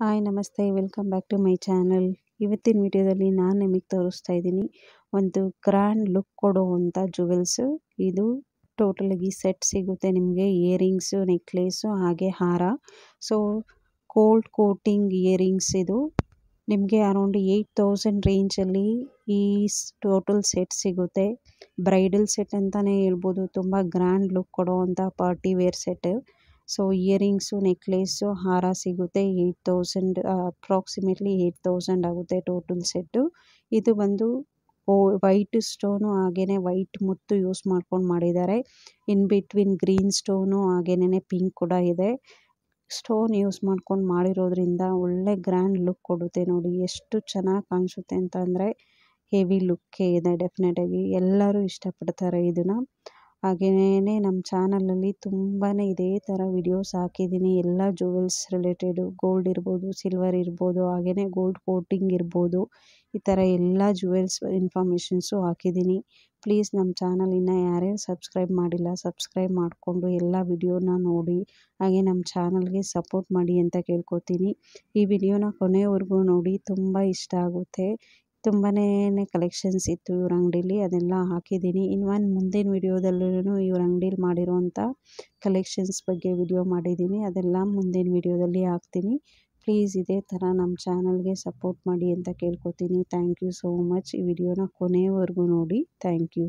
Hi ನಮಸ್ತೆ welcome back to my channel. ಇವತ್ತಿನ ವಿಡಿಯೋದಲ್ಲಿ ನಾನು ನಿಮಗೆ ತೋರಿಸ್ತಾ ಇದ್ದೀನಿ ಒಂದು ಗ್ರ್ಯಾಂಡ್ ಲುಕ್ ಕೊಡುವಂಥ ಜುವೆಲ್ಸು. ಇದು ಟೋಟಲಾಗಿ ಸೆಟ್ ಸಿಗುತ್ತೆ ನಿಮಗೆ, ಇಯರಿಂಗ್ಸು, ನೆಕ್ಲೇಸು ಹಾಗೆ ಹಾರ. ಸೊ ಗೋಲ್ಡ್ ಕೋಟಿಂಗ್ ಇಯರಿಂಗ್ಸ್ ಇದು ನಿಮಗೆ ಅರೌಂಡ್ 8000 ರೇಂಜಲ್ಲಿ ಈ ಟೋಟಲ್ ಸೆಟ್ ಸಿಗುತ್ತೆ. ಬ್ರೈಡಲ್ ಸೆಟ್ ಅಂತಲೇ ಹೇಳ್ಬೋದು, ತುಂಬ ಗ್ರ್ಯಾಂಡ್ ಲುಕ್ ಕೊಡುವಂಥ party wear set. So earrings, necklace, ಹಾರ ಸಿಗುತ್ತೆ. 8000 ಅಪ್ರಾಕ್ಸಿಮೇಟ್ಲಿ 8000 ಆಗುತ್ತೆ ಟೋಟಲ್ ಸೆಟ್ಟು. ಇದು ಬಂದು ವೈಟ್ ಸ್ಟೋನು ಹಾಗೆಯೇ ವೈಟ್ ಮುತ್ತು ಯೂಸ್ ಮಾಡ್ಕೊಂಡು ಮಾಡಿದ್ದಾರೆ. ಇನ್ ಬಿಟ್ವೀನ್ ಗ್ರೀನ್ ಸ್ಟೋನು ಹಾಗೆಯೇ ಪಿಂಕ್ ಕೂಡ ಇದೆ. ಸ್ಟೋನ್ ಯೂಸ್ ಮಾಡ್ಕೊಂಡು ಮಾಡಿರೋದ್ರಿಂದ ಒಳ್ಳೆ ಗ್ರ್ಯಾಂಡ್ ಲುಕ್ ಕೊಡುತ್ತೆ. ನೋಡಿ ಎಷ್ಟು ಚೆನ್ನಾಗಿ ಕಾಣಿಸುತ್ತೆ ಅಂತ ಅಂದರೆ ಹೆವಿ ಲುಕ್ಕೇ ಇದೆ. ಡೆಫಿನೆಟಾಗಿ ಎಲ್ಲರೂ ಇಷ್ಟಪಡ್ತಾರೆ ಇದನ್ನು. ಹಾಗೆಯೇ ನಮ್ಮ ಚಾನಲಲ್ಲಿ ತುಂಬಾ ಇದೇ ಥರ ವಿಡಿಯೋಸ್ ಹಾಕಿದ್ದೀನಿ. ಎಲ್ಲ ಜುವೆಲ್ಸ್ ರಿಲೇಟೆಡು, ಗೋಲ್ಡ್ ಇರ್ಬೋದು, ಸಿಲ್ವರ್ ಇರ್ಬೋದು, ಹಾಗೆಯೇ ಗೋಲ್ಡ್ ಕೋಟಿಂಗ್ ಇರ್ಬೋದು, ಈ ಥರ ಎಲ್ಲ ಜುವೆಲ್ಸ್ ಇನ್ಫಾರ್ಮೇಷನ್ಸು ಹಾಕಿದ್ದೀನಿ. ಪ್ಲೀಸ್ ನಮ್ಮ ಚಾನಲ್ ಇನ್ನೂ ಯಾರ್ಯಾರು ಸಬ್ಸ್ಕ್ರೈಬ್ ಮಾಡಿಲ್ಲ ಸಬ್ಸ್ಕ್ರೈಬ್ ಮಾಡಿಕೊಂಡು ಎಲ್ಲ ವಿಡಿಯೋನ ನೋಡಿ, ಹಾಗೆ ನಮ್ಮ ಚಾನಲ್ಗೆ ಸಪೋರ್ಟ್ ಮಾಡಿ ಅಂತ ಕೇಳ್ಕೊತೀನಿ. ಈ ವಿಡಿಯೋನ ಕೊನೆವರೆಗೂ ನೋಡಿ, ತುಂಬ ಇಷ್ಟ ಆಗುತ್ತೆ. ತುಂಬಾ ಕಲೆಕ್ಷನ್ಸ್ ಇತ್ತು ಇವ್ರ ಅಂಗಡೀಲಿ, ಅದೆಲ್ಲ ಹಾಕಿದ್ದೀನಿ. ಇನ್ನು ಮುಂದಿನ ವಿಡಿಯೋದಲ್ಲೂ ಇವ್ರ ಅಂಗಡೀಲಿ ಮಾಡಿರೋಂಥ ಕಲೆಕ್ಷನ್ಸ್ ಬಗ್ಗೆ ವಿಡಿಯೋ ಮಾಡಿದ್ದೀನಿ, ಅದೆಲ್ಲ ಮುಂದಿನ ವಿಡಿಯೋದಲ್ಲಿ ಹಾಕ್ತೀನಿ. ಪ್ಲೀಸ್ ಇದೇ ಥರ ನಮ್ಮ ಚಾನಲ್ಗೆ ಸಪೋರ್ಟ್ ಮಾಡಿ ಅಂತ ಕೇಳ್ಕೊತೀನಿ. Thank you so much. ಈ ವಿಡಿಯೋನ ಕೊನೆವರೆಗೂ ನೋಡಿ. Thank you.